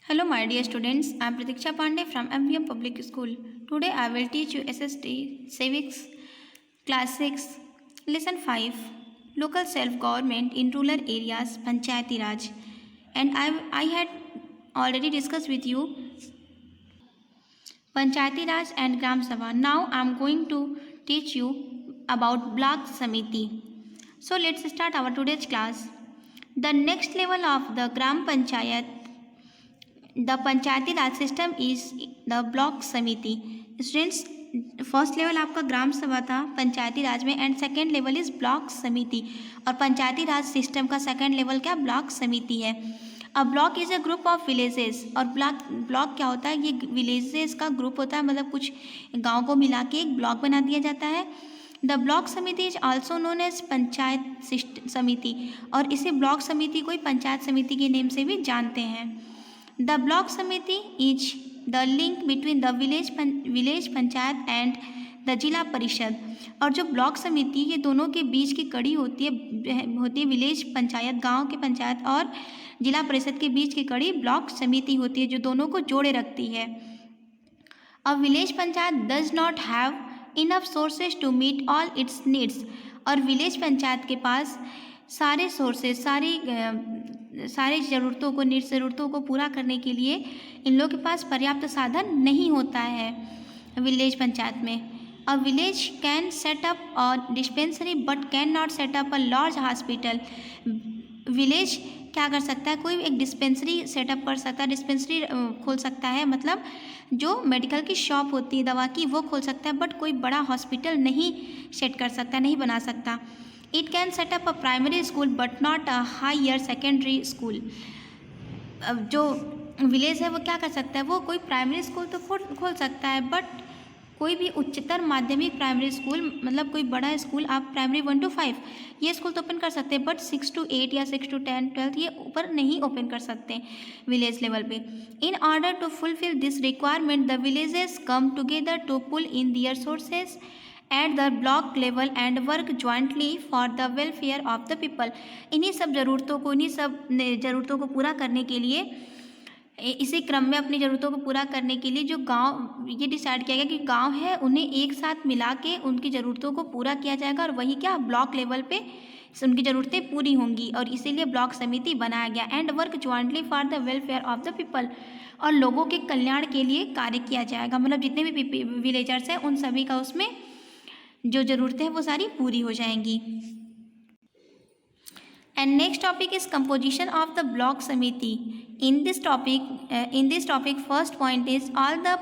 Hello, my dear students. I am Pratiksha Pandey from MVM Public School. Today, I will teach you SST Civics Class 6, Lesson 5, Local Self-Government in Rural Areas, Panchayati Raj. And I had already discussed with you Panchayati Raj and Gram Sabha. Now, I am going to teach you about Block Samiti. So, let's start our today's class. The next level of the Gram Panchayat, the Panchayati Raj system is the block समिति. Students, first level आपका ग्राम सभा था पंचायती राज में and second level is block समिति. और पंचायती राज system का second level क्या block समिति है. A block is a group of villages. और ब्लॉक क्या होता है, ये विलेजेस का ग्रुप होता है, मतलब कुछ गाँव को मिला के एक ब्लॉक बना दिया जाता है. द ब्लॉक समिति is also known as panchayat समिति. और इसे ब्लॉक समिति को पंचायत समिति के नेम से भी जानते हैं. The block samiti is the link between the village panchayat and the जिला परिषद. और जो ब्लॉक समिति ये दोनों के बीच की कड़ी होती है विलेज पंचायत, गांव के पंचायत और जिला परिषद के बीच की कड़ी ब्लॉक समिति होती है, जो दोनों को जोड़े रखती है. A village panchayat does not have enough sources to meet all its needs. और विलेज पंचायत के पास सारे सोर्सेज सारी ज़रूरतों को ज़रूरतों को पूरा करने के लिए इन लोगों के पास पर्याप्त साधन नहीं होता है विलेज पंचायत में. A village can set up a dispensary but can not set up a large hospital. Village क्या कर सकता है, कोई एक डिस्पेंसरी सेटअप कर सकता है, डिस्पेंसरी खोल सकता है, मतलब जो मेडिकल की शॉप होती है दवा की वो खोल सकता है, बट कोई बड़ा हॉस्पिटल नहीं सेट कर सकता, नहीं बना सकता. It can set up a primary school but not a higher secondary school. अब जो विलेज है वो क्या कर सकता है, वो कोई प्राइमरी स्कूल तो खोल सकता है, बट कोई भी उच्चतर माध्यमिक प्राइमरी स्कूल, मतलब कोई बड़ा स्कूल आप प्राइमरी 1 to 5 ये स्कूल तो ओपन कर सकते हैं, बट 6 to 8 या 6 to 10 12 ये ऊपर नहीं ओपन कर सकते विलेज लेवल पे. In order to fulfil this requirement the villages come together to pool in their sources at the block level and work jointly for the welfare of the people. इन्हीं सब ज़रूरतों को पूरा करने के लिए, इसी क्रम में अपनी ज़रूरतों को पूरा करने के लिए जो गांव ये डिसाइड किया गया कि गांव है उन्हें एक साथ मिला के उनकी ज़रूरतों को पूरा किया जाएगा, और वही क्या ब्लॉक लेवल पे उनकी ज़रूरतें पूरी होंगी, और इसीलिए ब्लॉक समिति बनाया गया. And work jointly for the welfare of the people. और लोगों के कल्याण के लिए कार्य किया जाएगा, मतलब जितने भी विलेजर्स हैं उन सभी का उसमें जो ज़रूरतें हैं वो सारी पूरी हो जाएंगी. And next topic is composition of the block samiti. In this topic first point is all the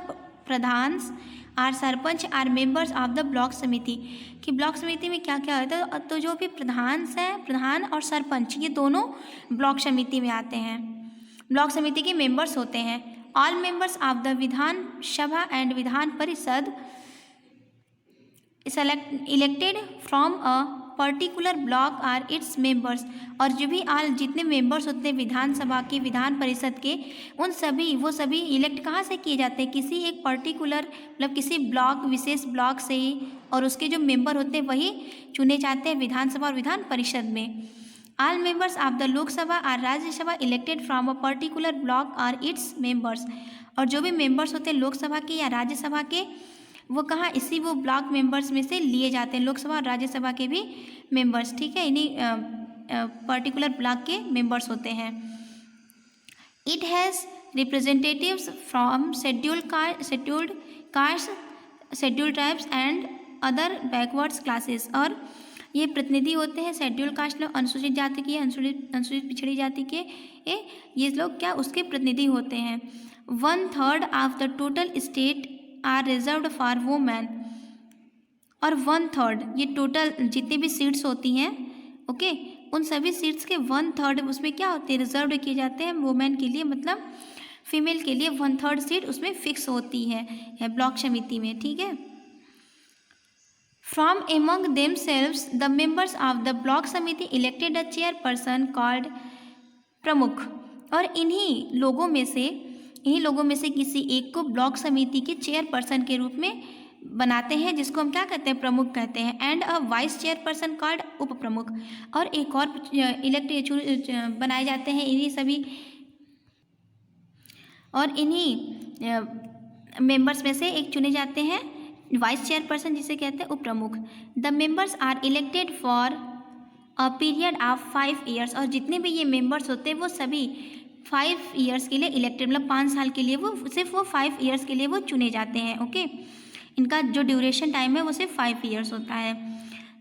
pradhans are sarpanch are members of the block samiti. कि ब्लॉक समिति में क्या क्या होता है, तो जो भी प्रधान और सरपंच ये दोनों ब्लॉक समिति में आते हैं, ब्लॉक समिति के मेंबर्स होते हैं. All members of the Vidhan Sabha and Vidhan Parishad elected from a particular block are its members. और जो भी जितने मेंबर्स होते हैं विधानसभा के, विधान परिषद के, वो सभी इलेक्ट कहाँ से किए जाते हैं, किसी एक पर्टिकुलर मतलब किसी ब्लॉक, विशेष ब्लॉक से ही, और उसके जो मेंबर होते हैं वही चुने जाते हैं विधानसभा और विधान परिषद में. All members of the Lok Sabha or Rajya Sabha elected from a particular block are its members. और जो भी मेंबर्स होते हैं लोकसभा के या राज्यसभा के, वो कहाँ वो ब्लॉक मेंबर्स में से लिए जाते हैं, लोकसभा और राज्यसभा के भी मेंबर्स, ठीक है, इन्हीं पर्टिकुलर ब्लॉक के मेंबर्स होते हैं. It has representatives from scheduled caste, scheduled tribes and other backwards classes. और ये प्रतिनिधि होते हैं शेड्यूल कास्ट लोग, अनुसूचित जाति के, अनुसूचित पिछड़ी जाति के, ये लोग क्या उसके प्रतिनिधि होते हैं. 1/3 of the total state are reserved for women. और 1/3 ये टोटल जितनी भी सीट्स होती हैं, ओके, उन सभी सीट्स के 1/3 उसमें क्या होते हैं, रिजर्व किए जाते हैं वुमेन के लिए, मतलब फीमेल के लिए 1/3 सीट उसमें फिक्स होती है ब्लॉक समिति में, ठीक है. From among themselves the members of the block समिति इलेक्टेड अ चेयरपर्सन कॉल्ड प्रमुख. और इन्हीं लोगों में से किसी एक को ब्लॉक समिति के चेयरपर्सन के रूप में बनाते हैं, जिसको हम क्या कहते हैं, प्रमुख कहते हैं. And a vice chairperson called उप प्रमुख. और एक और इलेक्ट बनाए जाते हैं इन्हीं सभी और इन्हीं मेंबर्स में से एक चुने जाते हैं वाइस चेयरपर्सन, जिसे कहते हैं उप प्रमुख। The members are elected for a period of 5 years, और जितने भी ये मेंबर्स होते हैं वो सभी 5 ईयर्स के लिए इलेक्टेड, मतलब 5 साल के लिए, वो सिर्फ वो 5 ईयर्स के लिए वो चुने जाते हैं। ओके, इनका जो ड्यूरेशन टाइम है वो सिर्फ 5 ईयर्स होता है।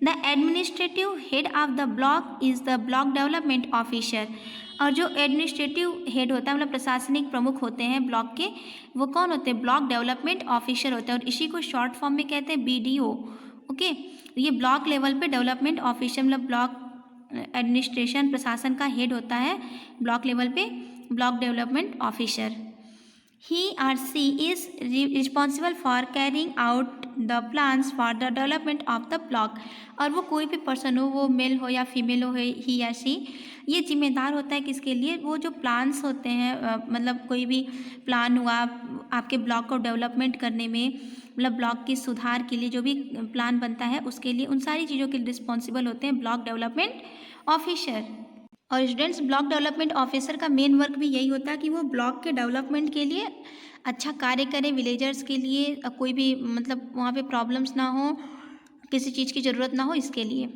The administrative head of the block is the block development officer, और जो एडमिनिस्ट्रेटिव हेड होता है, मतलब प्रशासनिक प्रमुख होते हैं ब्लॉक के, वो कौन होते हैं? ब्लॉक डेवलपमेंट ऑफिसर होते हैं, और इसी को शॉर्ट फॉर्म में कहते हैं BDO। ओके, ये ब्लॉक लेवल पे डेवलपमेंट ऑफिसर, मतलब ब्लॉक एडमिनिस्ट्रेशन प्रशासन का हेड होता है ब्लॉक लेवल पे, block development officer. He or she is responsible for carrying out the plans for the development of the block, और वो कोई भी पर्सन हो, वो मेल हो या फीमेल हो, ही या शी, ये जिम्मेदार होता है किसके लिए? वो जो प्लान्स होते हैं, मतलब कोई भी प्लान हुआ आपके ब्लॉक को डेवलपमेंट करने में, मतलब ब्लॉक के सुधार के लिए जो भी प्लान बनता है उसके लिए, उन सारी चीज़ों के रिस्पॉन्सिबल होते हैं ब्लॉक डेवलपमेंट ऑफिसर। और स्टूडेंट्स, ब्लॉक डेवलपमेंट ऑफिसर का मेन वर्क भी यही होता है कि वो ब्लॉक के डेवलपमेंट के लिए अच्छा कार्य करें, विलेजर्स के लिए कोई भी मतलब वहाँ पे प्रॉब्लम्स ना हो, किसी चीज़ की ज़रूरत ना हो, इसके लिए।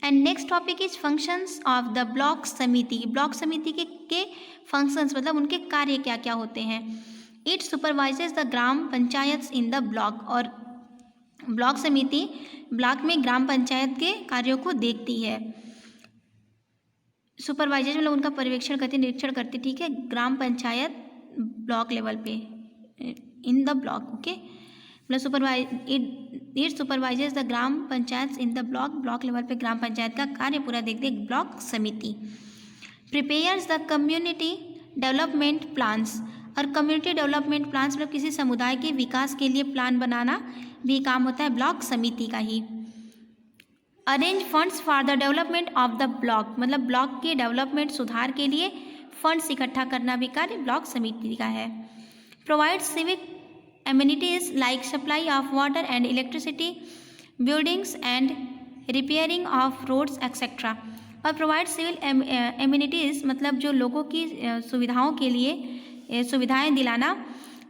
And next topic is functions of the block समिति। ब्लॉक समिति के फंक्शंस, मतलब उनके कार्य क्या क्या होते हैं। It supervises the gram panchayat in the block, और ब्लॉक समिति ब्लॉक में ग्राम पंचायत के कार्यों को देखती है। सुपरवाइजर मतलब उनका पर्यवेक्षण करती, निरीक्षण करती, ठीक है, ग्राम पंचायत ब्लॉक लेवल पे, इन द ब्लॉक। ओके, मतलब it supervisors the gram panchayat in the block, block level पे ग्राम पंचायत का कार्य पूरा देखते एक ब्लॉक समिति। Prepares the community development plans, और कम्युनिटी डेवलपमेंट प्लान्स मतलब किसी समुदाय के विकास के लिए प्लान बनाना भी काम होता है ब्लॉक समिति का ही। Arrange funds for the development of the block, मतलब ब्लॉक के डेवलपमेंट सुधार के लिए फंड्स इकट्ठा करना भी कार्य ब्लॉक समिति का है। Provide civic amenities like supply of water and electricity, buildings and repairing of roads etcetera, और प्रोवाइड सिविल एमिनिटीज़ मतलब जो लोगों की सुविधाओं के लिए सुविधाएं दिलाना,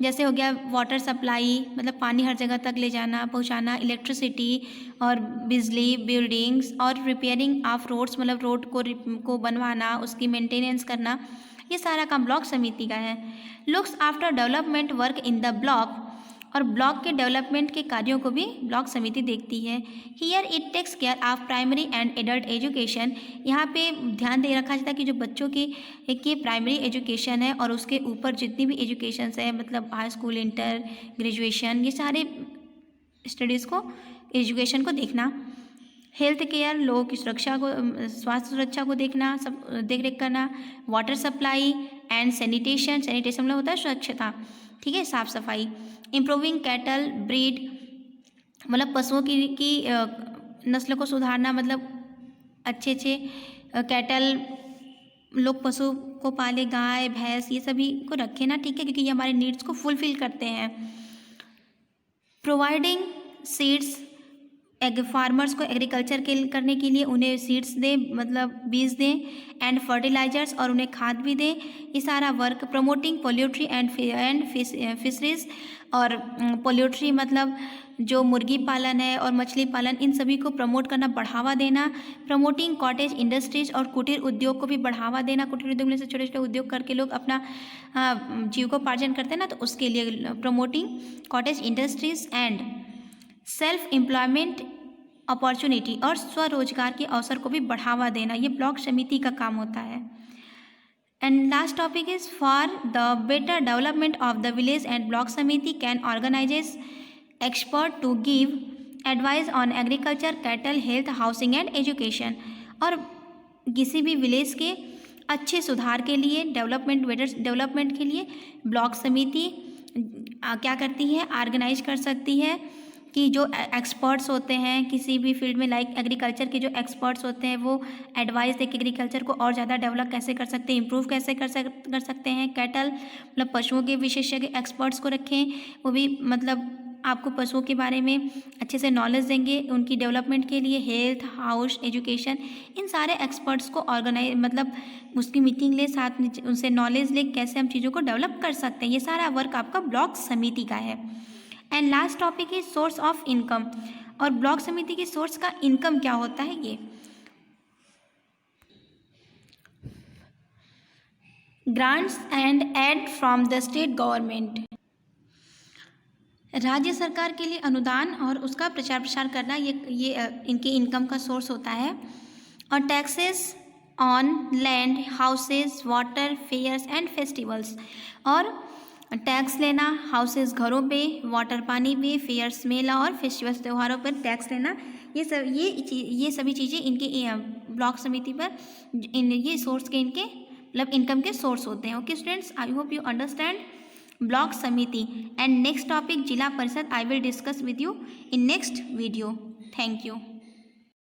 जैसे हो गया वाटर सप्लाई, मतलब पानी हर जगह तक ले जाना पहुंचाना, इलेक्ट्रिसिटी और बिजली, बिल्डिंग्स, और रिपेयरिंग ऑफ रोड्स मतलब रोड को बनवाना, उसकी मेंटेनेंस करना, ये सारा काम ब्लॉक समिति का है। Looks after development work in the block, और ब्लॉक के डेवलपमेंट के कार्यों को भी ब्लॉक समिति देखती है। Here it takes care of primary and adult education, यहाँ पे ध्यान दे रखा जाता है कि जो बच्चों की प्राइमरी एजुकेशन है और उसके ऊपर जितनी भी एजुकेशन है, मतलब हाई स्कूल, इंटर, ग्रेजुएशन, ये सारे स्टडीज़ को, एजुकेशन को देखना। हेल्थ केयर, लोगों की सुरक्षा को, स्वास्थ्य सुरक्षा को देखना, सब देख रेख करना। Water supply and sanitation, sanitation मतलब होता है स्वच्छता, ठीक है, साफ सफाई। इम्प्रूविंग कैटल ब्रीड, मतलब पशुओं की नस्ल को सुधारना, मतलब अच्छे कैटल लोग पशु को पाले, गाय भैंस ये सभी को रखें ना, ठीक है, क्योंकि ये हमारे नीड्स को फुलफिल करते हैं। प्रोवाइडिंग सीड्स, फार्मर्स को एग्रीकल्चर करने के लिए उन्हें सीड्स दें, मतलब बीज दें, एंड फर्टिलाइजर्स, और उन्हें खाद भी दें, ये सारा work. Promoting poultry and fisheries, और पोल्ट्री मतलब जो मुर्गी पालन है और मछली पालन, इन सभी को प्रमोट करना, बढ़ावा देना। प्रमोटिंग कॉटेज इंडस्ट्रीज, और कुटीर उद्योग को भी बढ़ावा देना। कुटीर उद्योग में से छोटे छोटे उद्योग करके लोग अपना जीविकोपार्जन करते हैं ना, तो उसके लिए promoting cottage industries and self employment opportunity, और स्वरोजगार के अवसर को भी बढ़ावा देना, ये ब्लॉक समिति का काम होता है। And last topic is for the better development of the village and block samiti can organises expert to give advice on agriculture, cattle, health, housing and education, और किसी भी विलेज के अच्छे सुधार के लिए, बेटर डेवलपमेंट के लिए ब्लॉक समिति क्या करती है, ऑर्गेनाइज कर सकती है कि जो एक्सपर्ट्स होते हैं किसी भी फील्ड में, लाइक एग्रीकल्चर के जो एक्सपर्ट्स होते हैं वो एडवाइस दे के एग्रीकल्चर को और ज़्यादा डेवलप कैसे कर सकते हैं, इम्प्रूव कैसे कर सकते हैं। कैटल मतलब पशुओं के विशेषज्ञ एक्सपर्ट्स को रखें, वो भी मतलब आपको पशुओं के बारे में अच्छे से नॉलेज देंगे, उनकी डेवलपमेंट के लिए हेल्थ, हाउस, एजुकेशन, इन सारे एक्सपर्ट्स को ऑर्गेनाइज मतलब उसकी मीटिंग ले, साथ में उनसे नॉलेज ले कैसे हम चीज़ों को डेवलप कर सकते हैं। ये सारा वर्क आपका ब्लॉक समिति का है। And last topic is source of income, और ब्लॉक समिति की सोर्स का इनकम क्या होता है। ये grants and aid from the state government, राज्य सरकार के लिए अनुदान और उसका प्रचार प्रसार करना, ये इनके इनकम का सोर्स होता है। और taxes on land, houses, water, fairs and festivals, और टैक्स लेना हाउसेस घरों पे, वाटर पानी पे, फेयर्स मेला और फेस्टिवल्स त्योहारों पर टैक्स लेना, ये सभी चीज़ें इनके ब्लॉक समिति पर ये सोर्स के इनके मतलब इनकम के सोर्स होते हैं। Okay students, I hope you understand block समिति। एंड नेक्स्ट टॉपिक जिला परिषद, I will discuss with you in next video. Thank you.